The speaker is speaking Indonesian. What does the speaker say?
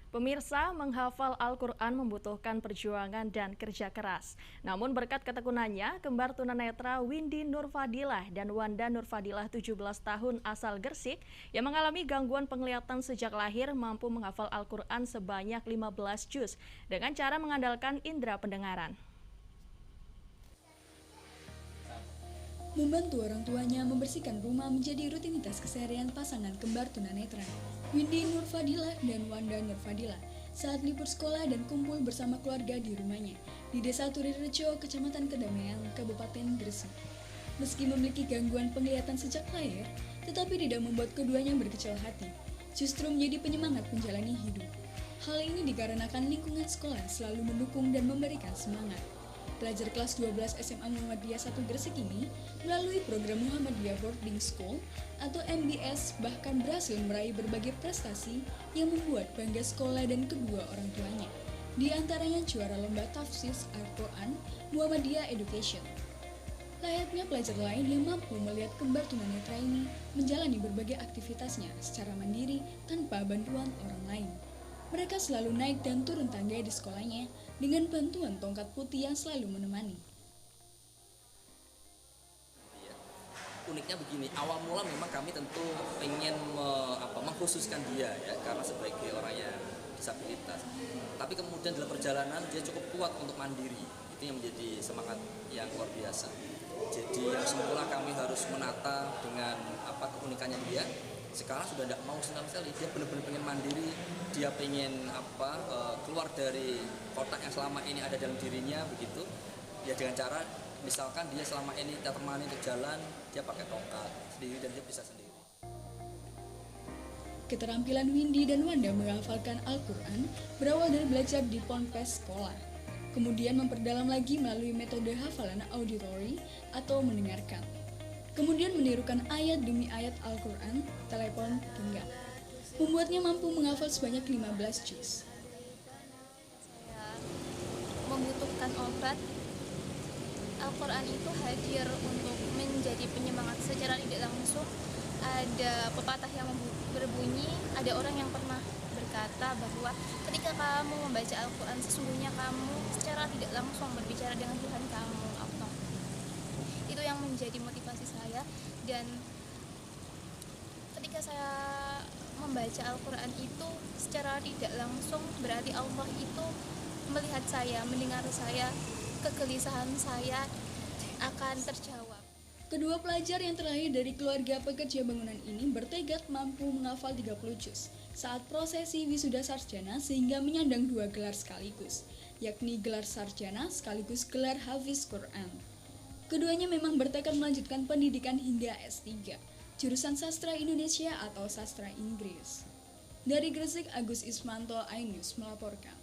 Pemirsa, menghafal Al-Quran membutuhkan perjuangan dan kerja keras. Namun berkat ketekunannya, kembar tunanetra Windy Nurfadilah dan Wanda Nurfadilah 17 tahun asal Gresik yang mengalami gangguan penglihatan sejak lahir mampu menghafal Al-Quran sebanyak 15 juz dengan cara mengandalkan indera pendengaran. Membantu orang tuanya membersihkan rumah menjadi rutinitas keseharian pasangan kembar tunanetra, Windy Nurfadilah dan Wanda Nurfadilah, saat libur sekolah dan kumpul bersama keluarga di rumahnya, di Desa Turirejo, Kecamatan Kedamaian, Kabupaten Gresik. Meski memiliki gangguan penglihatan sejak lahir, tetapi tidak membuat keduanya berkecil hati, justru menjadi penyemangat menjalani hidup. Hal ini dikarenakan lingkungan sekolah selalu mendukung dan memberikan semangat. Pelajar kelas 12 SMA Muhammadiyah 1 Gresik ini melalui program Muhammadiyah Boarding School atau MBS bahkan berhasil meraih berbagai prestasi yang membuat bangga sekolah dan kedua orang tuanya. Di antaranya juara lomba tafsir Al-Quran Muhammadiyah Education. Layaknya pelajar lain yang mampu melihat kembar tunanetra ini menjalani berbagai aktivitasnya secara mandiri tanpa bantuan orang lain. Mereka selalu naik dan turun tangga di sekolahnya dengan bantuan tongkat putih yang selalu menemani. Uniknya begini, awal mula memang kami tentu ingin mengkhususkan dia ya, karena sebagai orang yang disabilitas. Tapi kemudian dalam perjalanan dia cukup kuat untuk mandiri. Itu yang menjadi semangat yang luar biasa. Jadi yang semula kami harus menata dengan keunikannya dia. Sekarang sudah tidak mau sama sekali, dia benar-benar pengen mandiri, dia pengen keluar dari kotak yang selama ini ada dalam dirinya begitu. Ya dengan cara misalkan dia selama ini tidak temani untuk jalan, dia pakai tongkat sendiri dan dia bisa sendiri. Keterampilan Windy dan Wanda menghafalkan Al-Quran berawal dari belajar di ponpes sekolah. Kemudian memperdalam lagi melalui metode hafalan auditori atau mendengarkan. Kemudian menirukan ayat demi ayat Al-Quran, telepon, genggam. Membuatnya mampu menghafal sebanyak 15 juz. Saya membutuhkan obat. Al-Quran itu hadir untuk menjadi penyemangat secara tidak langsung. Ada pepatah yang berbunyi, ada orang yang pernah berkata bahwa ketika kamu membaca Al-Quran, sesungguhnya kamu secara tidak langsung berbicara dengan Tuhan kamu. Itu yang menjadi motivasi saya, dan ketika saya membaca Al-Quran itu secara tidak langsung berarti Allah itu melihat saya, mendengar saya, kegelisahan saya akan terjawab. Kedua pelajar yang terlahir dari keluarga pekerja bangunan ini bertekad mampu menghafal 30 juz saat prosesi wisuda sarjana sehingga menyandang 2 gelar sekaligus, yakni gelar sarjana sekaligus gelar hafiz Quran. Keduanya memang bertekad melanjutkan pendidikan hingga S3, jurusan Sastra Indonesia atau Sastra Inggris. Dari Gresik, Agus Ismanto, iNews melaporkan.